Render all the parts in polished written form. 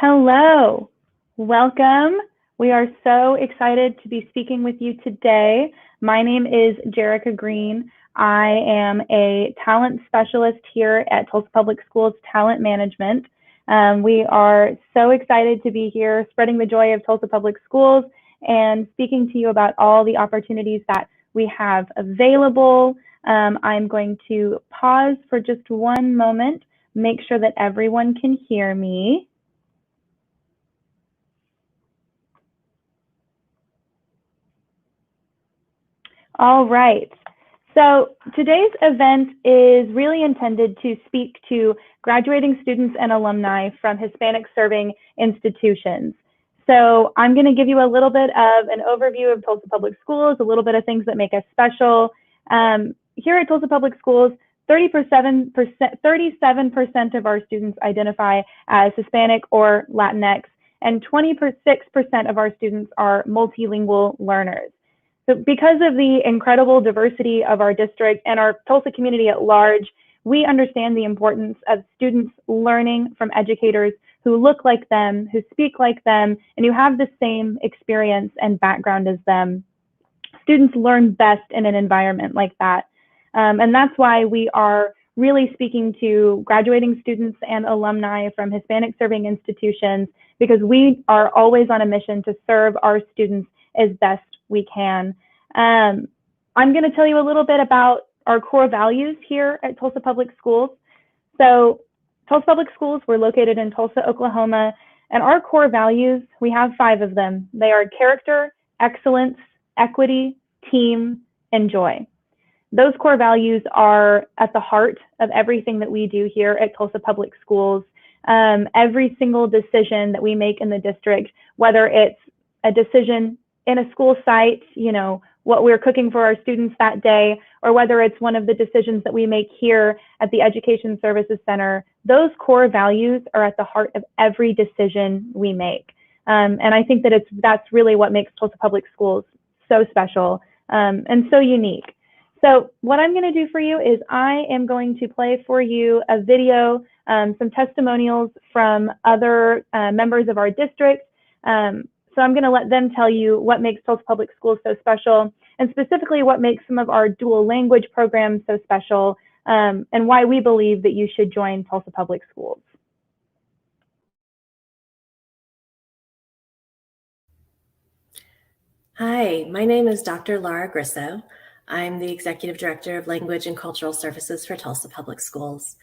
Hello, welcome. We are so excited to be speaking with you today. My name is Jerica Green. I am a talent specialist here at Tulsa Public Schools Talent Management. We are so excited to be here spreading the joy of Tulsa Public Schools and speaking to you about all the opportunities that we have available. I'm going to pause for just one moment, make sure that everyone can hear me. All right. So today's event is really intended to speak to graduating students and alumni from Hispanic Serving Institutions. So I'm going to give you a little bit of an overview of Tulsa Public Schools, a little bit of things that make us special. Here at Tulsa Public Schools, 37% of our students identify as Hispanic or Latinx, and 26% of our students are multilingual learners. So because of the incredible diversity of our district and our Tulsa community at large, we understand the importance of students learning from educators who look like them, who speak like them, and who have the same experience and background as them. Students learn best in an environment like that. And that's why we are really speaking to graduating students and alumni from Hispanic Serving Institutions, because we are always on a mission to serve our students as best we can. I'm going to tell you a little bit about our core values here at Tulsa Public Schools. So Tulsa Public Schools, we're located in Tulsa, Oklahoma, and our core values, we have 5 of them. They are character, excellence, equity, team, and joy. Those core values are at the heart of everything that we do here at Tulsa Public Schools. Every single decision that we make in the district, whether it's a decision in a school site, what we're cooking for our students that day, or whether it's one of the decisions that we make here at the Education Services Center, those core values are at the heart of every decision we make. And I think that that's really what makes Tulsa Public Schools so special and so unique. So what I'm going to do for you is I am going to play for you a video, some testimonials from other members of our district. So I'm going to let them tell you what makes Tulsa Public Schools so special, and specifically what makes some of our dual language programs so special, and why we believe that you should join Tulsa Public Schools. Hi, my name is Dr. Lara Grisso. I'm the Executive Director of Language and Cultural Services for Tulsa Public Schools.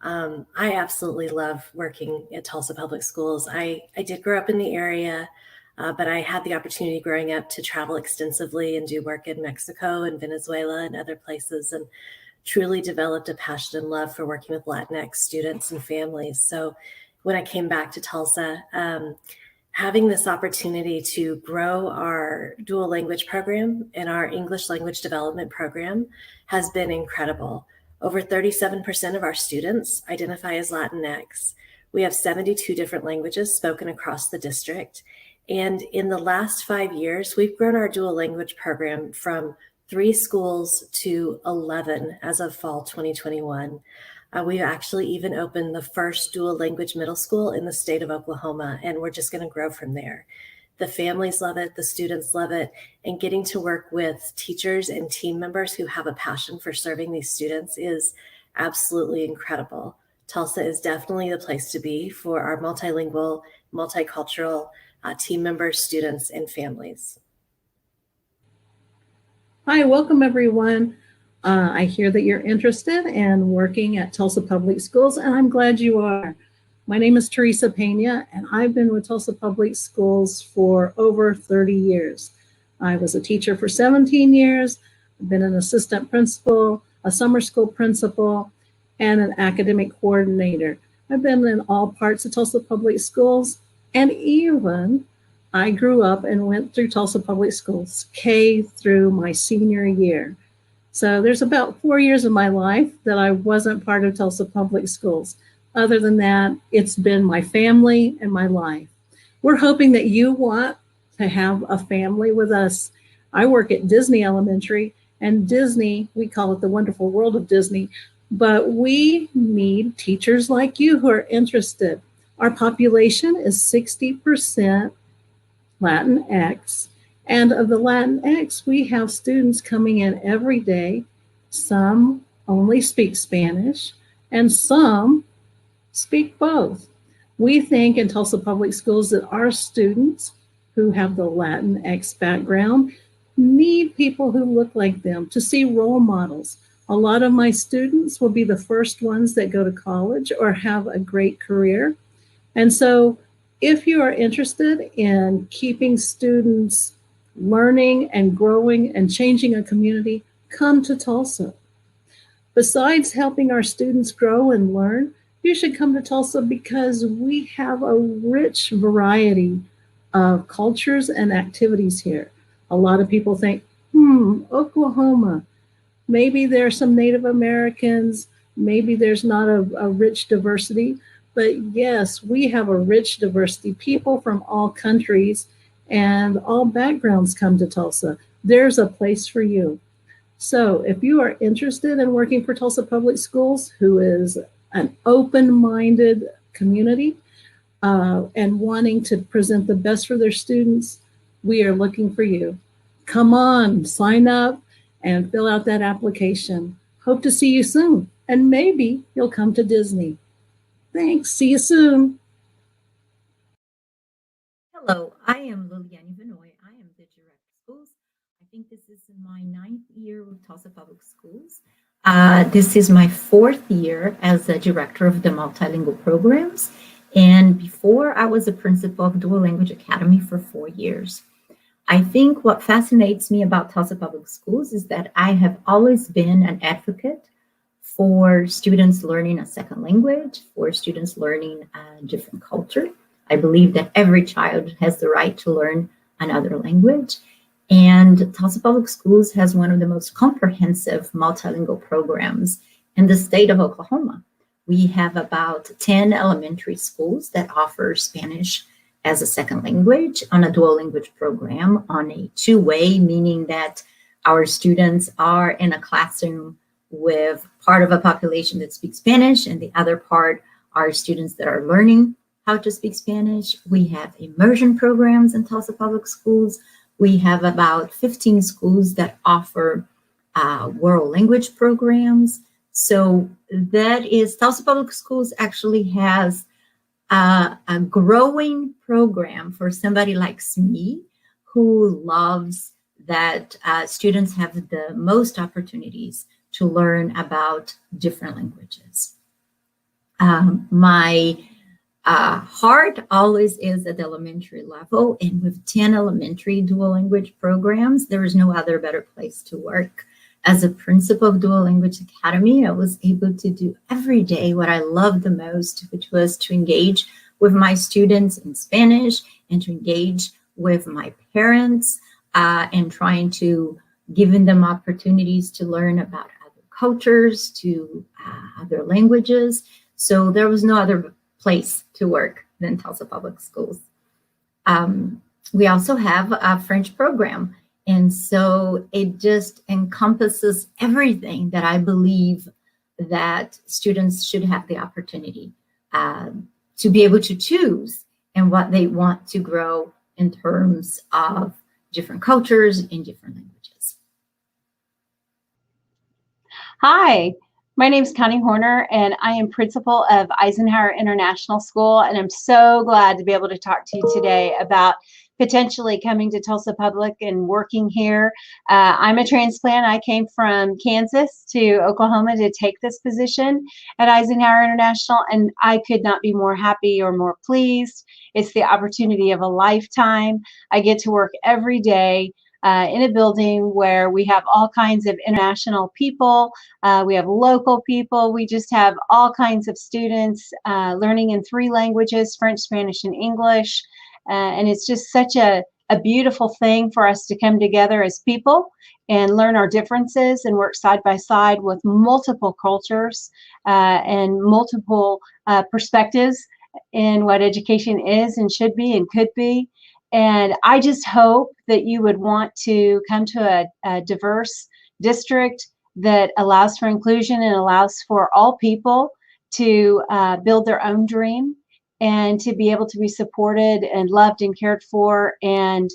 I absolutely love working at Tulsa Public Schools. I did grow up in the area, but I had the opportunity growing up to travel extensively and do work in Mexico and Venezuela and other places, and truly developed a passion and love for working with Latinx students and families. So when I came back to Tulsa, having this opportunity to grow our dual language program and our English language development program has been incredible. Over 37% of our students identify as Latinx. We have 72 different languages spoken across the district. And in the last 5 years, we've grown our dual language program from 3 schools to 11 as of fall 2021. We've actually even opened the first dual language middle school in the state of Oklahoma, and we're just going to grow from there. The families love it, the students love it, and getting to work with teachers and team members who have a passion for serving these students is absolutely incredible. Tulsa is definitely the place to be for our multilingual, multicultural team members, students, and families. Hi, welcome everyone. I hear that you're interested in working at Tulsa Public Schools, and I'm glad you are. My name is Teresa Pena, and I've been with Tulsa Public Schools for over 30 years. I was a teacher for 17 years. I've been an assistant principal, a summer school principal, and an academic coordinator. I've been in all parts of Tulsa Public Schools, and even I grew up and went through Tulsa Public Schools, K through my senior year. So there's about 4 years of my life that I wasn't part of Tulsa Public Schools. Other than that, it's been my family and my life. We're hoping that you want to have a family with us. I work at Disney Elementary, and Disney, we call it the wonderful world of Disney, but we need teachers like you who are interested. Our population is 60% Latinx, and of the Latinx, we have students coming in every day. Some only speak Spanish, and some speak both. We think in Tulsa Public Schools that our students who have the Latinx background need people who look like them, to see role models. A lot of my students will be the first ones that go to college or have a great career. And so if you are interested in keeping students learning and growing and changing a community, come to Tulsa. Besides helping our students grow and learn, you should come to Tulsa because we have a rich variety of cultures and activities here. A lot of people think, Oklahoma, maybe there are some Native Americans, maybe there's not a rich diversity, but yes, we have a rich diversity, people from all countries and all backgrounds come to Tulsa. There's a place for you. So if you are interested in working for Tulsa Public Schools, who is an open-minded community and wanting to present the best for their students, we are looking for you. Come on, sign up and fill out that application. Hope to see you soon. And maybe you'll come to Disney. Thanks. See you soon. Hello, I am Lillian Vanoy. I am the director of schools. I think this is my 9th year with Tulsa Public Schools. This is my 4th year as a director of the multilingual programs. And before, I was a principal of Dual Language Academy for 4 years. I think what fascinates me about Tulsa Public Schools is that I have always been an advocate for students learning a second language, for students learning a different culture. I believe that every child has the right to learn another language. And Tulsa Public Schools has one of the most comprehensive multilingual programs in the state of Oklahoma. We have about 10 elementary schools that offer Spanish as a second language on a dual language program on a two-way, meaning that our students are in a classroom with part of a population that speaks Spanish and the other part are students that are learning how to speak Spanish. We have immersion programs in Tulsa Public Schools. We have about 15 schools that offer world language programs. So that is, Tulsa Public Schools actually has a growing program for somebody like me who loves that students have the most opportunities to learn about different languages. My heart always is at the elementary level, and with 10 elementary dual language programs, there is no other better place to work. As a principal of Dual Language Academy, I was able to do every day what I loved the most, which was to engage with my students in Spanish and to engage with my parents and trying to giving them opportunities to learn about other cultures, to other languages. So there was no other place to work than Tulsa Public Schools. We also have a French program. And so it just encompasses everything that I believe that students should have the opportunity to be able to choose and what they want to grow in terms of different cultures in different languages. Hi, my name is Connie Horn, and I am principal of Eisenhower International School, and I'm so glad to be able to talk to you today about potentially coming to Tulsa Public and working here. I'm a transplant. I came from Kansas to Oklahoma to take this position at Eisenhower International, and I could not be more happy or more pleased. It's the opportunity of a lifetime. I get to work every day in a building where we have all kinds of international people. We have local people. We just have all kinds of students learning in 3 languages, French, Spanish, and English. And it's just such a beautiful thing for us to come together as people and learn our differences and work side by side with multiple cultures and multiple perspectives in what education is and should be and could be. And I just hope that you would want to come to a diverse district that allows for inclusion and allows for all people to build their own dream and to be able to be supported and loved and cared for, and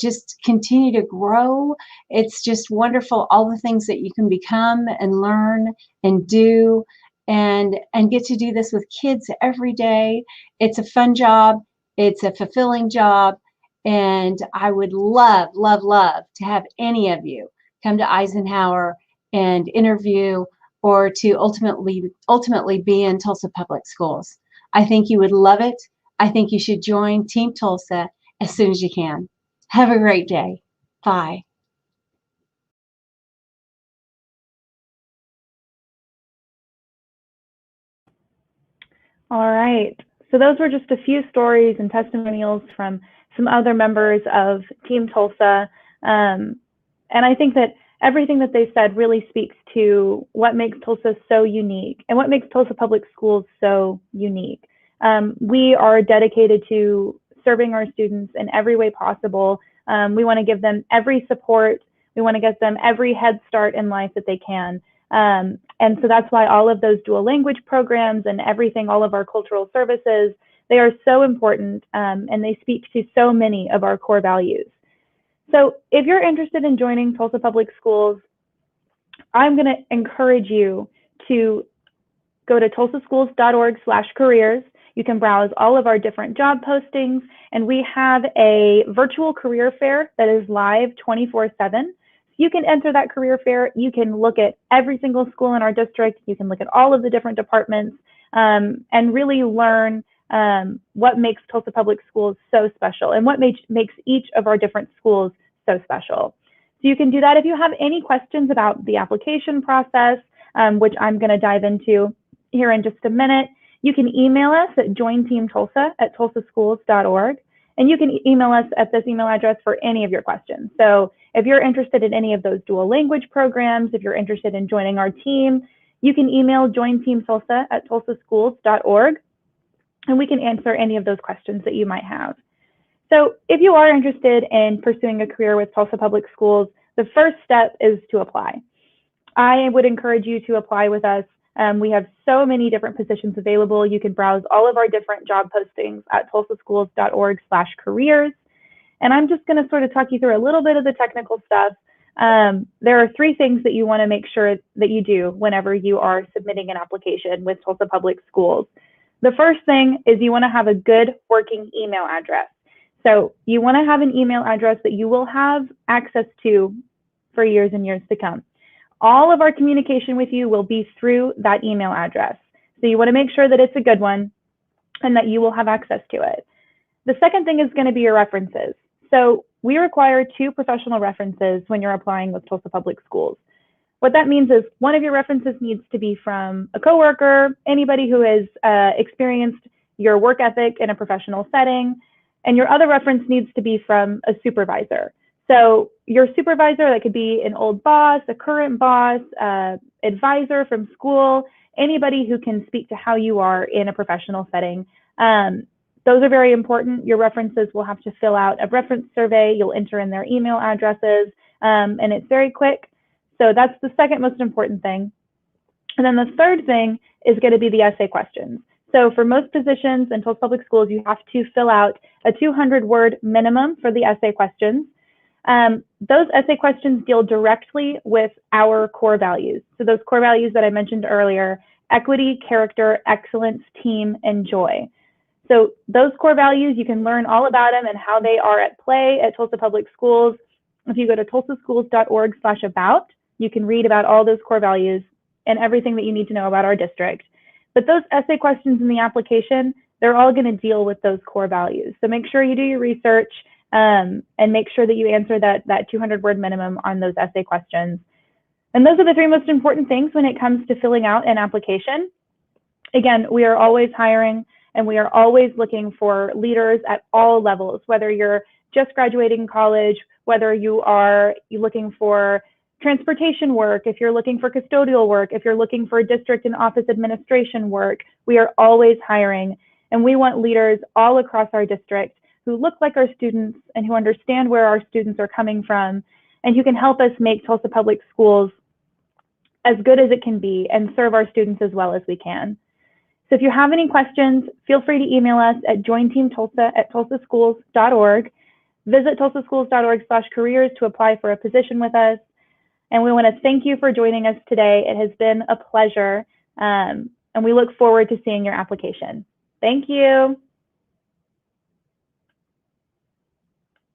just continue to grow. It's just wonderful, all the things that you can become and learn and do, and get to do this with kids every day. It's a fun job. It's a fulfilling job. And I would love, love, love to have any of you come to Eisenhower and interview, or to ultimately be in Tulsa Public Schools. I think you would love it. I think you should join Team Tulsa as soon as you can. Have a great day. Bye. All right. So those were just a few stories and testimonials from some other members of Team Tulsa. And I think that everything that they said really speaks to what makes Tulsa so unique and what makes Tulsa Public Schools so unique. We are dedicated to serving our students in every way possible. We want to give them every support. We want to get them every head start in life that they can. And so that's why all of those dual language programs and everything, all of our cultural services, they are so important, and they speak to so many of our core values. So if you're interested in joining Tulsa Public Schools, I'm going to encourage you to go to tulsaschools.org/careers. You can browse all of our different job postings, and we have a virtual career fair that is live 24/7. You can enter that career fair. You can look at every single school in our district. You can look at all of the different departments, and really learn what makes Tulsa Public Schools so special and what makes each of our different schools so special. So you can do that. If you have any questions about the application process, which I'm going to dive into here in just a minute, you can email us at jointeamtulsa@tulsaschools.org. And you can email us at this email address for any of your questions. So if you're interested in any of those dual language programs, if you're interested in joining our team, you can email jointeamtulsa@tulsaschools.org, and we can answer any of those questions that you might have. So if you are interested in pursuing a career with Tulsa Public Schools, the first step is to apply. I would encourage you to apply with us. We have so many different positions available. You can browse all of our different job postings at tulsaschools.org/careers. And I'm just going to sort of talk you through a little bit of the technical stuff. There are 3 things that you want to make sure that you do whenever you are submitting an application with Tulsa Public Schools. The first thing is you want to have a good working email address. So you want to have an email address that you will have access to for years and years to come. All of our communication with you will be through that email address. So you want to make sure that it's a good one and that you will have access to it. The second thing is going to be your references. So we require 2 professional references when you're applying with Tulsa Public Schools. What that means is one of your references needs to be from a coworker, anybody who has experienced your work ethic in a professional setting, and your other reference needs to be from a supervisor. So your supervisor, that could be an old boss, a current boss, advisor from school, anybody who can speak to how you are in a professional setting. Those are very important. Your references will have to fill out a reference survey. You'll enter in their email addresses, and it's very quick. So that's the second most important thing. And then the third thing is going to be the essay questions. So for most positions in Tulsa Public Schools, you have to fill out a 200-word minimum for the essay questions. Those essay questions deal directly with our core values. So those core values that I mentioned earlier: equity, character, excellence, team, and joy. So those core values, you can learn all about them and how they are at play at Tulsa Public Schools. If you go to tulsaschools.org/about, you can read about all those core values and everything that you need to know about our district. But those essay questions in the application, they're all going to deal with those core values. So make sure you do your research, and make sure that you answer that 200-word minimum on those essay questions. And those are the 3 most important things when it comes to filling out an application. Again, we are always hiring, and we are always looking for leaders at all levels, whether you're just graduating college, whether you're looking for transportation work, if you're looking for custodial work, if you're looking for district and office administration work. We are always hiring, and we want leaders all across our district who look like our students and who understand where our students are coming from, and who can help us make Tulsa Public Schools as good as it can be and serve our students as well as we can. So if you have any questions, feel free to email us at jointeamtulsa@tulsaschools.org. Visit tulsaschools.org/careers to apply for a position with us. And we want to thank you for joining us today. It has been a pleasure, and we look forward to seeing your application. Thank you.